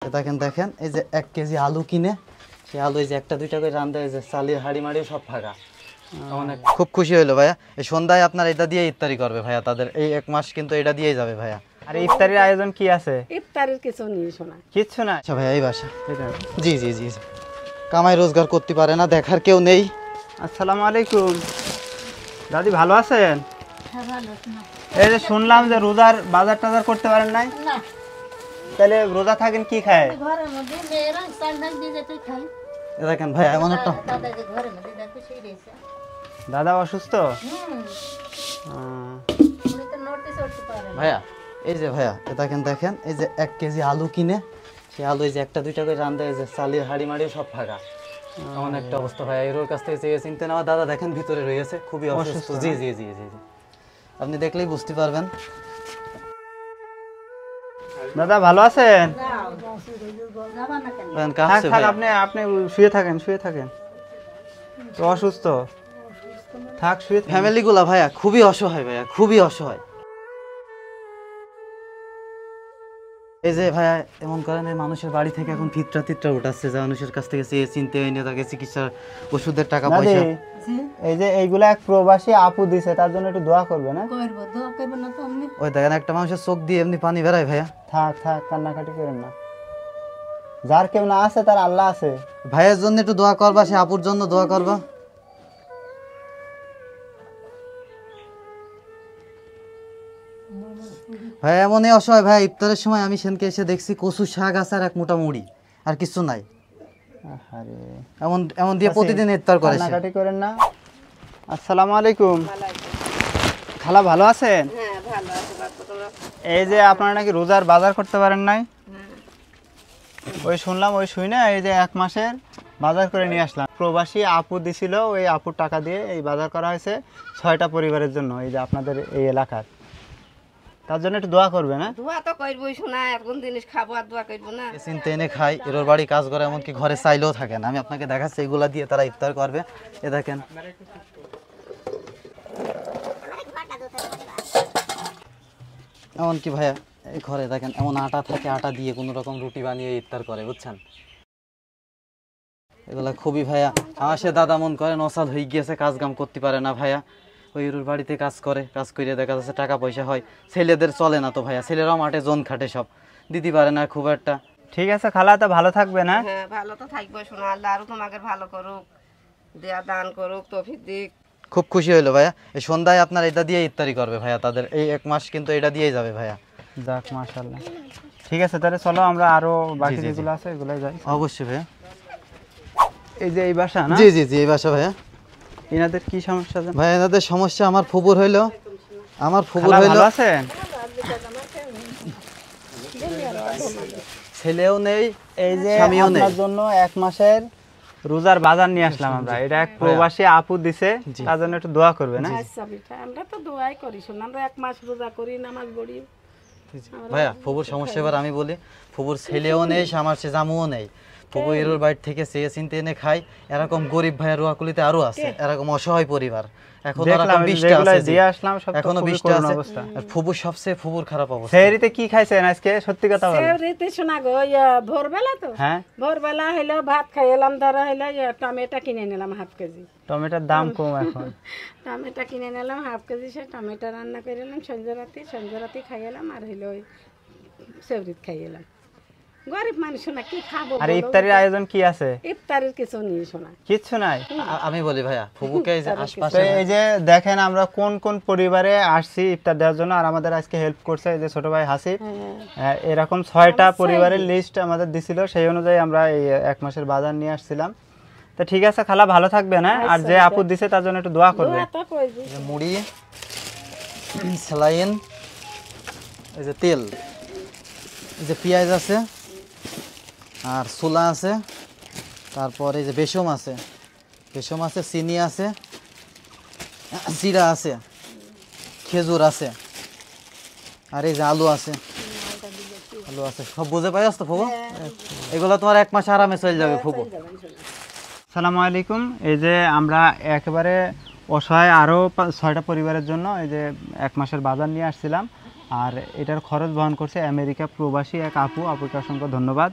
দেখেন দেখেন এই যে 1 কেজি আলু কিনে সেই আলু এই যে একটা দুইটা করে রান্দা এই যে চালের হাড়ি মাড়ি সব ফাঁকা। অনেক খুব খুশি হইলো ভাইয়া। এই সন্ধ্যায় আপনার এটা দিয়ে ইফতারি করবে ভাইয়া, তাদের এই 1 মাস কিন্তু এটা দিয়েই যাবে ভাইয়া। আর ইফতারির আয়োজন কি আছে? ইফতারির কিছু নেই শোনা, কিচ্ছু না। আচ্ছা ভাইয়া এই বাসা জি জি জি জি কামাই রোজগার করতে পারে না, দেখার কেউ নেই। আসসালামু আলাইকুম দাদি, ভালো আছেন? হ্যাঁ ভালো। এই যে শুনলাম যে রোজার বাজার টাজার করতে পারেন নাই, না তাহলে রোজা থাকেন কি খায়? ঘরের মধ্যে মেয়েরা চাল দিয়ে যেতে খাই। এ দেখেন ভাইয়া এমন একটা দাদা যে ঘরের মধ্যে দেখো সেই রয়েছে। দাদা অসুস্থ? উনি তো নোটিস করতে পারে না। ভাইয়া এই যে ভাইয়া এ দেখেন দেখেন এই যে 1 কেজি আলু কিনে সেই আলু এই যে একটা দুইটা করে রান্দা এই যে চালের হাড়ি মাড়ি সব ফাঁকা। এমন একটা অবস্থা ভাইয়া, এর কাছ থেকে চেয়ে চিনতে নেওয়া। দাদা দেখেন ভিতরে রয়েছে খুবই অসুস্থ। জি জি জি জি জি আপনি দেখলেই বুঝতে পারবেন। দাদা ভালো আছেন? যাবা না কেন? দেখেন থাক কাঁপছে থাক, ভাইয়া। আপনি আপনি শুয়ে থাকেন, শুয়ে থাকেন। তো অসুস্থ, থাক শুয়ে থাকেন। ফ্যামিলিগুলা ভাইয়া খুবই অসহায় ভাইয়া, খুবই অসহায়। এই যে ভাইয়া এমন করেন এই মানুষের বাড়ি থেকে এখন ফিতরা টিতরা উঠাচ্ছে, যে মানুষের কাছ থেকে চেয়ে চিনতে এনে তাকে চিকিৎসার ওষুধের টাকা দাদি, পয়সা। এই যে এইগুলা এক প্রবাসী আপু দিছে, তার জন্য একটু দোয়া করবে না? করবো দোয়া করবো না তো আমি। ওই দেখেন একটা মানুষের চোখ দিয়ে এমনি পানি বেরায় ভাইয়া। থাক থাক, কান্নাকাটি করেন না। যার কেউ না আছে তার আল্লাহ আছে। ভাইয়ের জন্য একটু দোয়া করবা, সে আপুর জন্য দোয়া করবা। ভাই এমনই অসহায় ভাই, ইফতারের সময় আমি সেনকে এসে দেখছি কচু শাক আছে আর 1 মোটা মুড়ি, আর কিছু নাই। আরে এমন এমন দিয়ে প্রতিদিন ইফতার করে সে। কান্নাকাটি করেন না। আসসালামু আলাইকুম খালা, ভালো আছেন? হ্যাঁ ভালো আছে বাপু, তোমরা? এই যে আপনারা নাকি রোজার বাজার করতে পারেন নাই, ওই শুনলাম, ওই শুই না, এই যে 1 মাসের বাজার করে নিয়ে আসলাম। প্রবাসী আপু দিছিল, ওই আপুর টাকা দিয়ে এই বাজার করা হয়েছে 6টা পরিবারের জন্য, এই যে আপনাদের এই এলাকার। তার জন্য একটু দোয়া করবে না? দোয়া তো করবোই শোনা, এখন জিনিস খাবো আর দোয়া করবো না? এ চিনতে এনে খাই, এর বাড়ি কাজ করে, এমনকি ঘরে চাইলেও থাকে না। আমি আপনাকে দেখাচ্ছি এগুলা দিয়ে তারা ইফতার করবে। এ দেখেন এমনকি ভাইয়া এই ঘরে দেখেন এমন আটা থাকে, আটা দিয়ে কোনো রকম রুটি বানিয়ে ইফতার করে, বুঝছেন? এগুলা খুবই ভাইয়া আমার সে দাদা মন করে নসাল হয়ে গিয়েছে, কাজ কাম করতে পারে না ভাইয়া। ওই রুর বাড়িতে কাজ করে, কাজ করে দেখা যাচ্ছে টাকা পয়সা হয়। ছেলেদের চলে না তো ভাইয়া, ছেলেরাও মাঠে জোন খাটে, সব দিতে পারে না খুব একটা। ঠিক আছে খালা, তো ভালো থাকবে না? হ্যাঁ ভালো তো থাকবো শোনা, আল্লাহ আরো তোমাকে ভালো করুক, দেয়া দান করুক, তৌফিক দিক। খুব খুশি হইলো ভাইয়া। এই সন্ধ্যায় আপনার এটা দিয়ে ইফতারি করবে ভাইয়া, তাদের এই 1 মাস কিন্তু এটা দিয়েই যাবে ভাইয়া। যাক মাশাআল্লাহ। ঠিক আছে তাহলে চলো আমরা আরো বাকি জি, জি, জি। যেগুলো আছে এগুলাই যাই। অবশ্যই ভাইয়া। এই যে এই বাসা না? জি জি জি এই বাসা ভাইয়া। এনাদের কি সমস্যা জানেন? ভাই এনাদের সমস্যা আমার ফুপুর হইলো, আমার ফুপুর খালা হইলো ভালো আছেন? ছেলেও নেই, এই যে স্বামীও নেই। আপনার জন্য 1 মাসের রোজার বাজার নিয়ে আসলাম আমরা, এটা এক প্রবাসী আপু দিছে, তার জন্য একটু দোয়া করবে না? আচ্ছা বেটা, আমরা তো দোয়াই করি শোনা, আমরা 1 মাস রোজা করি, নামাজ পড়ি। ভাইয়া ফুপুর সমস্যা এবার আমি বলি। ফুপুর ছেলেও নেই, আমার সে জামুও নেই। ফুপু এরোর বাড়ি থেকে চেয়ে চিনতে এনে খাই। এরকম গরিব ভাইয়া রুয়াকুলিতে আরো আছে, এরকম অসহায় পরিবার। এখন দেখলাম যেগুলো দিয়ে আসলাম সব তো এখনো খুবই 20টা করুণ আছে। অবস্থা। আর ফুপুর সবচেয়ে ফুপুর খারাপ অবস্থা। সেহরিতে কি খাইছেন আজকে, সত্যি কথা বলেন? সেহরিতে শোনা গো, ভোরবেলা তো, হ্যাঁ, ভোরবেলা হইলো ভাত খাইলাম, ধরো হইলো টমেটো কিনে নিলাম 1/2 কেজি। টমেটোর দাম কম এখন। টমেটো কিনে নিলাম 1/2 কেজি, সে টমেটো রান্না করে নিলাম সন্ধ্যে রাতে খাইলাম, আর হইলো ওই সেহরিত খাইলাম। গরিব মানুষ শোনা কি খাবো? আর ইফতারির আয়োজন কি আছে? ইফতারির কিছু নেই শোনা। কিচ্ছু নাই। আমি বলি ভাইয়া ফুপুকে এই যে তো আশপাশে এই যে দেখেন আমরা কোন কোন পরিবারে আসছি ইফতার দেওয়ার জন্য, আর আমাদের আজকে হেল্প করছে এই যে ছোট ভাই হাসিব। এরকম 6টা পরিবারের লিস্ট আমাদের দিছিল, সেই অনুযায়ী আমরা এই 1 মাসের বাজার নিয়ে আসছিলাম। তো ঠিক আছে খালা, ভালো থাকবে না? আর যে আপু দিছে তার জন্য একটু দোয়া করবে। দোয়া তো করবি। এই যে মুড়ি, স্যালাইন, এই যে তেল, এই যে পেঁয়াজ আছে, আর ছোলা আছে, তারপর এই যে বেসম আছে, চিনি আছে, জিরা আছে, খেজুর আছে, আর এই যে আলু আছে, সব বুঝে পাই তো ফুপু? এগুলো তোমার 1 মাস আরামে চলে যাবে ফুপু। আসসালামু আলাইকুম। এই যে আমরা একেবারে অসহায় আরও 6টা পরিবারের জন্য এই যে 1 মাসের বাজার নিয়ে আসছিলাম, আর এটার খরচ বহন করছে আমেরিকা প্রবাসী এক আপুকে অসংখ্য ধন্যবাদ।